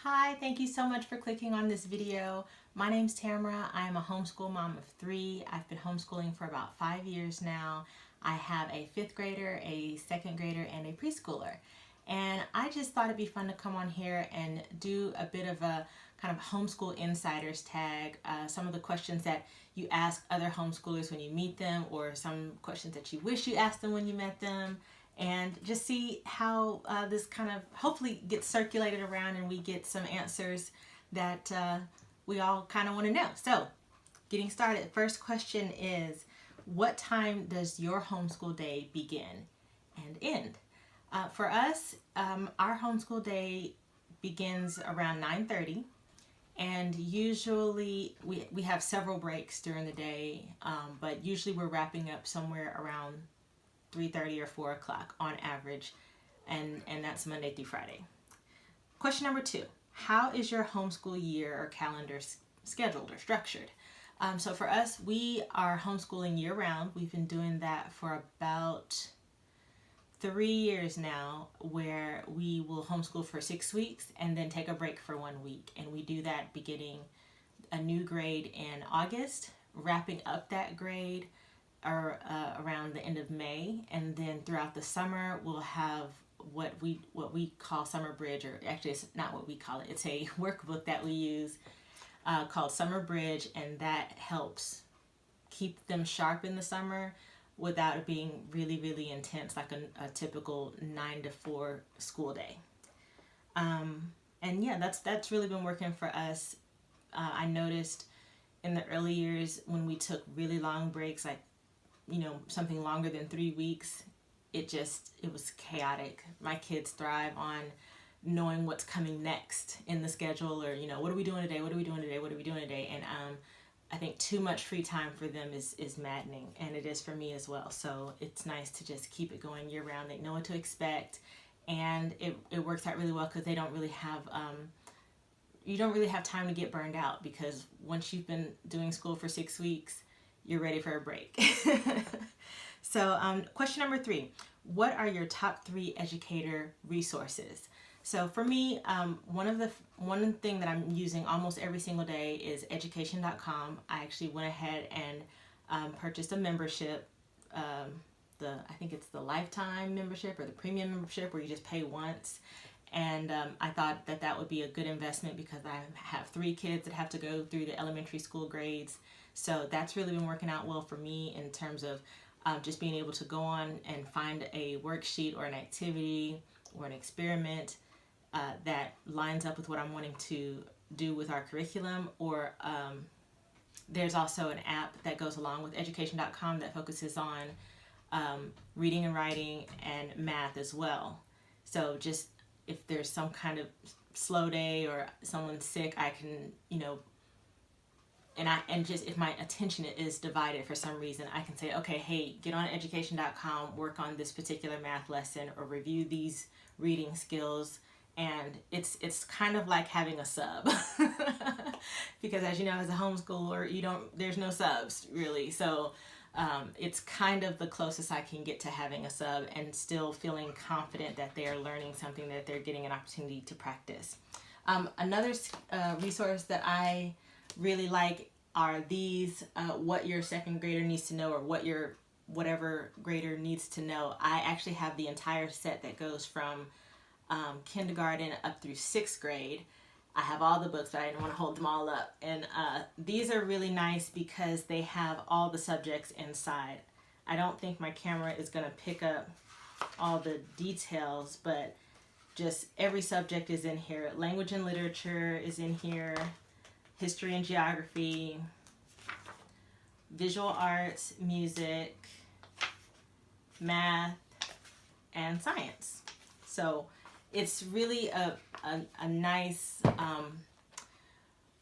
Hi, thank you so much for clicking on this video. My name's Tamara. I am a homeschool mom of 3. I've been homeschooling for about 5 years now. I have a 5th grader, a 2nd grader, and a preschooler. And I just thought it'd be fun to come on here and do a bit of a kind of homeschool insiders tag, some of the questions that you ask other homeschoolers when you meet them, or some questions that you wish you asked them when you met them, and just see how this kind of hopefully gets circulated around and we get some answers that we all kind of want to know. So getting started, first question is, what time does your homeschool day begin and end? For us, our homeschool day begins around 9:30, and usually we have several breaks during the day, but usually we're wrapping up somewhere around 3:30 or 4 o'clock on average, and that's Monday through Friday. Question number 2, how is your homeschool year or calendar scheduled or structured? So for us, we are homeschooling year round. We've been doing that for about 3 years now, where we will homeschool for 6 weeks and then take a break for 1 week. And we do that beginning a new grade in August, wrapping up that grade around the end of May, and then throughout the summer we'll have what we call Summer Bridge, or actually it's not what we call it, it's a workbook that we use called Summer Bridge, and that helps keep them sharp in the summer without it being really intense like a typical 9 to 4 school day. And yeah, that's really been working for us. I noticed in the early years when we took really long breaks, like something longer than 3 weeks, it was chaotic. My kids thrive on knowing what's coming next in the schedule, or what are we doing today, what are we doing today, what are we doing today, and I think too much free time for them is maddening, and it is for me as well. So it's nice to just keep it going year round. They know what to expect, and it works out really well because they don't really have you don't really have time to get burned out, because once you've been doing school for 6 weeks, you're ready for a break. So question number 3, what are your top 3 educator resources? So for me, one thing that I'm using almost every single day is education.com. I actually went ahead and purchased a membership. I think it's the lifetime membership or the premium membership, where you just pay once. And I thought that would be a good investment because I have 3 kids that have to go through the elementary school grades. So that's really been working out well for me in terms of just being able to go on and find a worksheet or an activity or an experiment that lines up with what I'm wanting to do with our curriculum. Or there's also an app that goes along with education.com that focuses on reading and writing and math as well. So just if there's some kind of slow day or someone's sick, I can, and just if my attention is divided for some reason, I can say, okay, hey, get on education.com, work on this particular math lesson, or review these reading skills. And it's kind of like having a sub because, as you know, as a homeschooler, there's no subs really. So it's kind of the closest I can get to having a sub and still feeling confident that they are learning something, that they're getting an opportunity to practice. Another resource that I really like are these, what your 2nd grader needs to know, or what your whatever grader needs to know. I actually have the entire set that goes from kindergarten up through 6th grade. I have all the books, but I didn't want to hold them all up. And these are really nice because they have all the subjects inside. I don't think my camera is going to pick up all the details, but just every subject is in here. Language and literature is in here, history and geography, visual arts, music, math, and science. So it's really a nice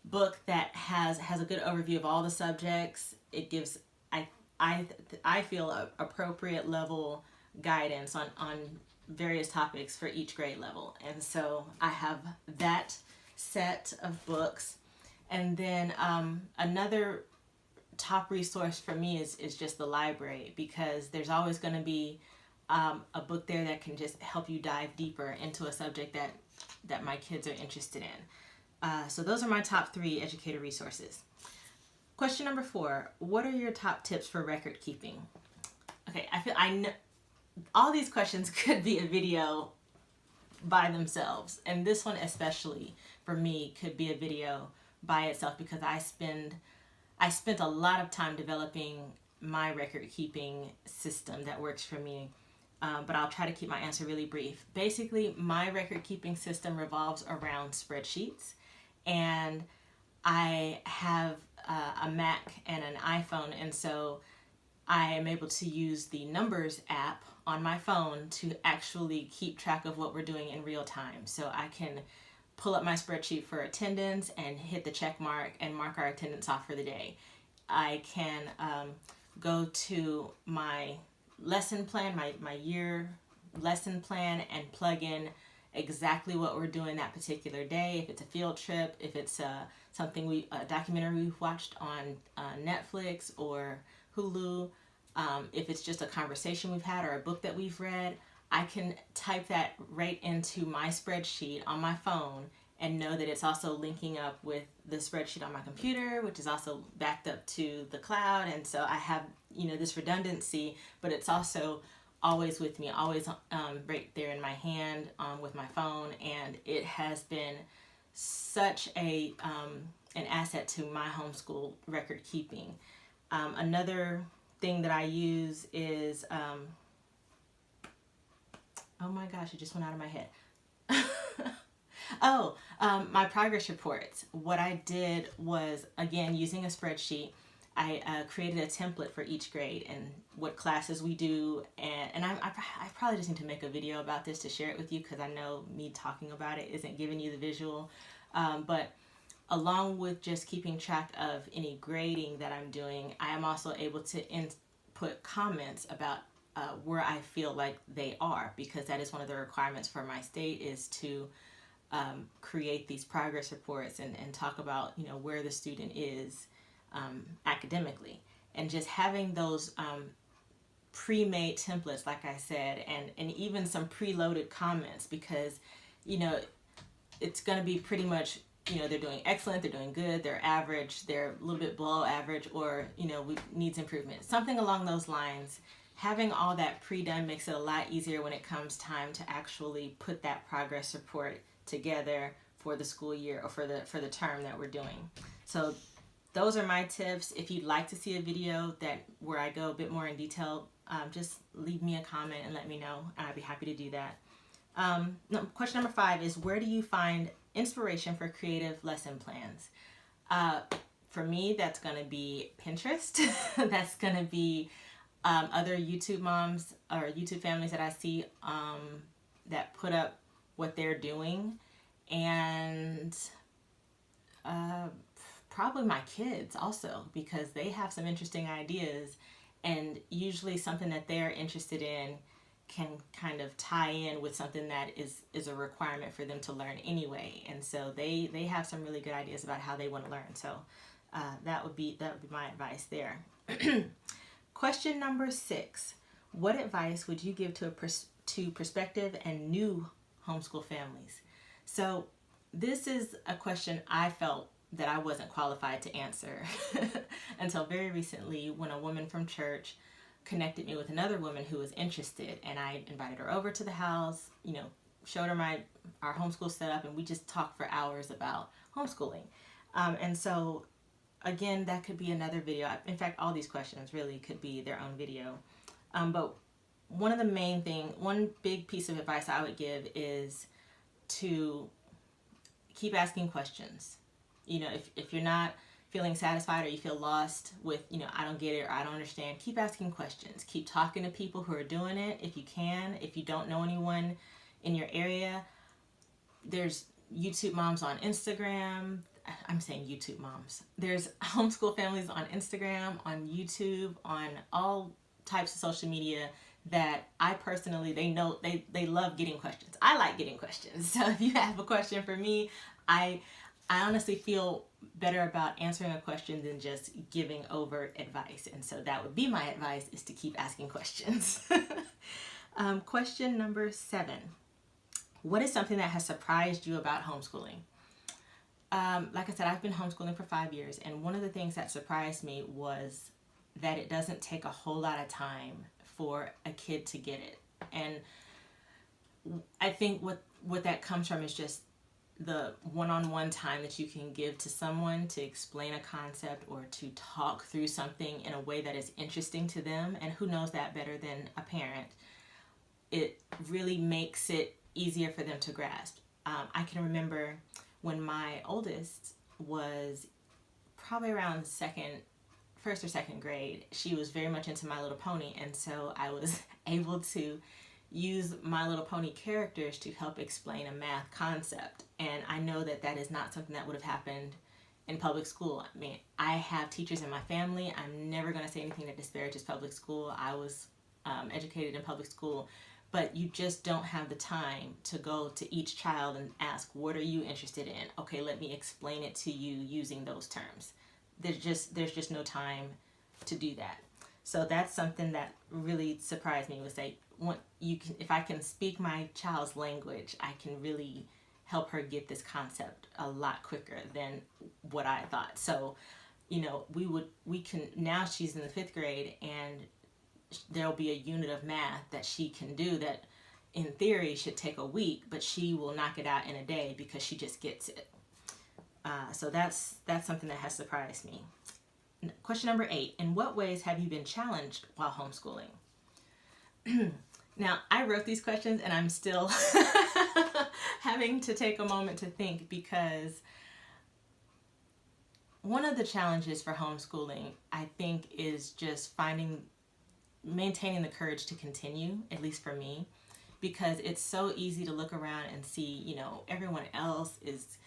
book that has a good overview of all the subjects. It gives, I feel, appropriate level guidance on various topics for each grade level. And so I have that set of books. And then another top resource for me is just the library, because there's always going to be a book there that can just help you dive deeper into a subject that that my kids are interested in. So those are my top 3 educator resources. Question number 4, what are your top tips for record keeping? Okay, I know all these questions could be a video by themselves, and this one especially for me could be a video by itself, because I spent a lot of time developing my record keeping system that works for me. But I'll try to keep my answer really brief. Basically, my record keeping system revolves around spreadsheets, and I have a Mac and an iPhone, and so I am able to use the Numbers app on my phone to actually keep track of what we're doing in real time. So I can pull up my spreadsheet for attendance and hit the check mark and mark our attendance off for the day. I can go to my lesson plan, my year lesson plan, and plug in exactly what we're doing that particular day. If it's a field trip, if it's a documentary we've watched on Netflix or Hulu, if it's just a conversation we've had or a book that we've read, I can type that right into my spreadsheet on my phone and know that it's also linking up with the spreadsheet on my computer, which is also backed up to the cloud. And so I have, this redundancy, but it's also always with me, always right there in my hand with my phone. And it has been such an asset to my homeschool record keeping. Another thing that I use is, oh my gosh, it just went out of my head. My progress reports. What I did was, again, using a spreadsheet, I created a template for each grade and what classes we do. And I probably just need to make a video about this to share it with you, because I know me talking about it isn't giving you the visual. But along with just keeping track of any grading that I'm doing, I am also able to input comments about where I feel like they are, because that is one of the requirements for my state, is to create these progress reports and talk about where the student is academically. And just having those pre-made templates, like I said, and even some preloaded comments, because it's going to be pretty much they're doing excellent, they're doing good, they're average, they're a little bit below average, or needs improvement, something along those lines. Having all that pre-done makes it a lot easier when it comes time to actually put that progress report together for the school year or for the term that we're doing. So those are my tips. If you'd like to see a video where I go a bit more in detail, just leave me a comment and let me know, and I'd be happy to do that. Question number 5 is, where do you find inspiration for creative lesson plans? For me, that's going to be Pinterest. That's going to be other YouTube moms or YouTube families that I see that put up what they're doing, and probably my kids also, because they have some interesting ideas, and usually something that they're interested in can kind of tie in with something that is a requirement for them to learn anyway. And so they have some really good ideas about how they want to learn. So that would be my advice there. Question number 6, what advice would you give to prospective and new homeschool families? So this is a question I felt that I wasn't qualified to answer until very recently, when a woman from church connected me with another woman who was interested, and I invited her over to the house, showed her our homeschool setup, and we just talked for hours about homeschooling. And so again, that could be another video. In fact, all these questions really could be their own video. But one big piece of advice I would give is to keep asking questions. If you're not feeling satisfied or you feel lost with, I don't get it or I don't understand, keep asking questions. Keep talking to people who are doing it if you can. If you don't know anyone in your area, there's YouTube moms on Instagram. I'm saying YouTube moms. There's homeschool families on Instagram, on YouTube, on all types of social media that I personally, they love getting questions. I like getting questions. So if you have a question for me, I honestly feel better about answering a question than just giving overt advice. And so that would be my advice, is to keep asking questions. Question number 7. What is something that has surprised you about homeschooling? Like I said, I've been homeschooling for 5 years, and one of the things that surprised me was that it doesn't take a whole lot of time for a kid to get it. And I think what that comes from is just the one-on-one time that you can give to someone to explain a concept or to talk through something in a way that is interesting to them. And who knows that better than a parent? It really makes it easier for them to grasp. I can remember when my oldest was probably around first or second grade, she was very much into My Little Pony, and so I was able to use My Little Pony characters to help explain a math concept. And I know that that is not something that would have happened in public school. I mean, I have teachers in my family. I'm never going to say anything that disparages public school. I was educated in public school, but you just don't have the time to go to each child and ask, what are you interested in? Okay, let me explain it to you using those terms. There's just no time to do that. So that's something that really surprised me, was that if I can speak my child's language, I can really help her get this concept a lot quicker than what I thought. So, now she's in the 5th grade, and there'll be a unit of math that she can do that in theory should take a week, but she will knock it out in a day because she just gets it. So that's something that has surprised me. Question number 8, in what ways have you been challenged while homeschooling? Now, I wrote these questions and I'm still having to take a moment to think, because one of the challenges for homeschooling, I think, is just maintaining the courage to continue, at least for me, because it's so easy to look around and see, everyone else is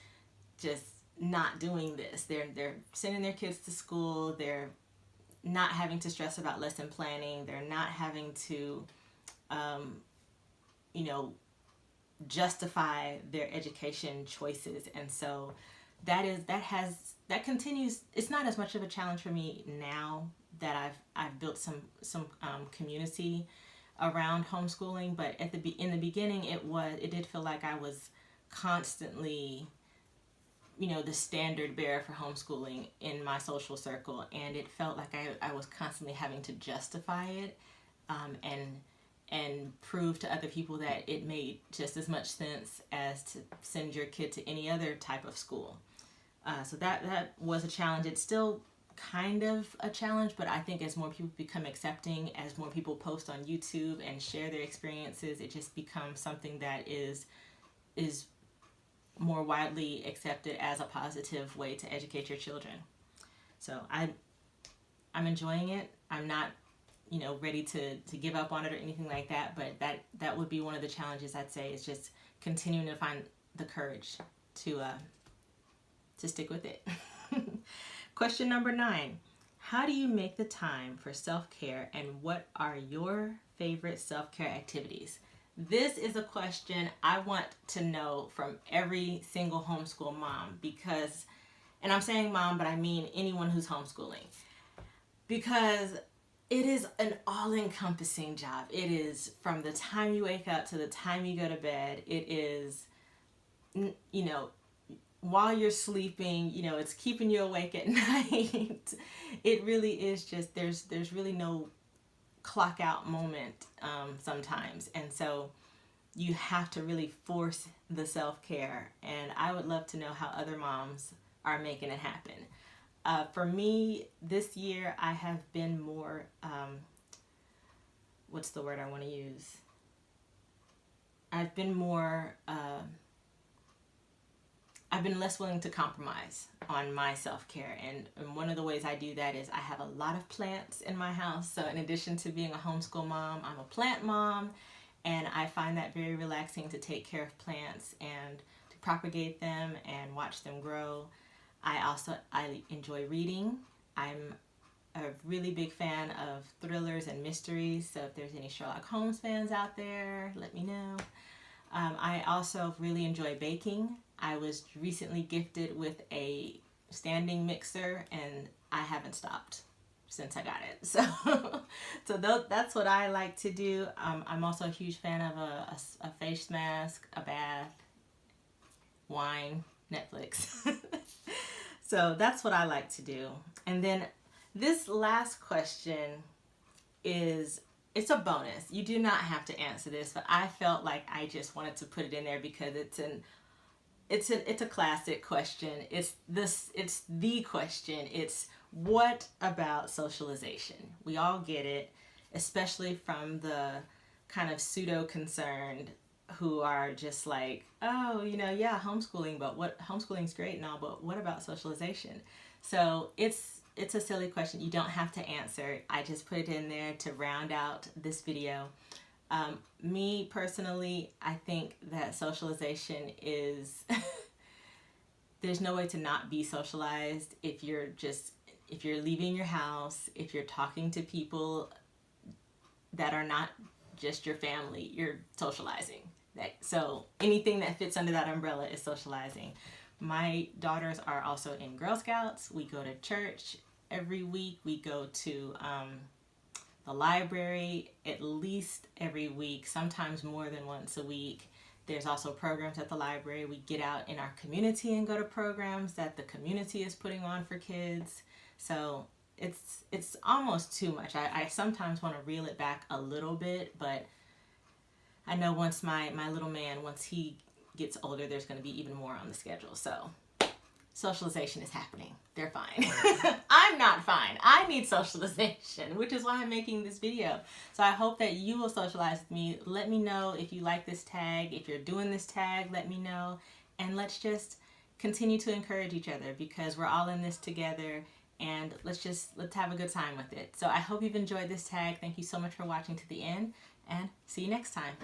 just not doing this. They're sending their kids to school. They're not having to stress about lesson planning. They're not having to, justify their education choices. And so that continues. It's not as much of a challenge for me now that I've built some community around homeschooling, but in the beginning it did feel like I was constantly the standard bearer for homeschooling in my social circle, and it felt like I was constantly having to justify it and prove to other people that it made just as much sense as to send your kid to any other type of school. So that was a challenge. It's still kind of a challenge, but I think as more people become accepting, as more people post on YouTube and share their experiences, it just becomes something that is more widely accepted as a positive way to educate your children. So I'm enjoying it. I'm not ready to give up on it or anything like that, but that would be one of the challenges, I'd say, is just continuing to find the courage to stick with it. Question number 9. How do you make the time for self-care, and what are your favorite self-care activities? This is a question I want to know from every single homeschool mom, because, and I'm saying mom, but I mean anyone who's homeschooling, because it is an all-encompassing job. It is from the time you wake up to the time you go to bed. It is, while you're sleeping, it's keeping you awake at night. It really is just, there's really no clock out moment sometimes. And so you have to really force the self-care. And I would love to know how other moms are making it happen. For me, this year, I have been more, what's the word I want to use? I've been less willing to compromise on my self-care. And one of the ways I do that is I have a lot of plants in my house. So in addition to being a homeschool mom, I'm a plant mom. And I find that very relaxing to take care of plants and to propagate them and watch them grow. I enjoy reading. I'm a really big fan of thrillers and mysteries. So if there's any Sherlock Holmes fans out there, let me know. I also really enjoy baking. I was recently gifted with a standing mixer and I haven't stopped. since I got it. So that's what I like to do. I'm also a huge fan of a face mask, a bath, wine, Netflix. So that's what I like to do. And then this last question it's a bonus. You do not have to answer this, but I felt like I just wanted to put it in there because it's a classic question. It's the question. It's what about socialization? We all get it, especially from the kind of pseudo concerned who are just like, oh, yeah, homeschooling, but homeschooling's great and all, but what about socialization? So it's a silly question. You don't have to answer. I just put it in there to round out this video. Me personally, I think that socialization is there's no way to not be socialized if you're leaving your house, if you're talking to people that are not just your family, you're socializing. So anything that fits under that umbrella is socializing. My daughters are also in Girl Scouts. We go to church every week. We go to the library at least every week, sometimes more than once a week. There's also programs at the library. We get out in our community and go to programs that the community is putting on for kids. So it's almost too much. I sometimes want to reel it back a little bit, but I know once my little man, once he gets older, there's going to be even more on the schedule. So socialization is happening. They're fine. I'm not fine. I need socialization, which is why I'm making this video. So I hope that you will socialize with me. Let me know if you like this tag. If you're doing this tag, let me know. And let's just continue to encourage each other because we're all in this together. And let's have a good time with it. So I hope you've enjoyed this tag. Thank you so much for watching to the end, and see you next time.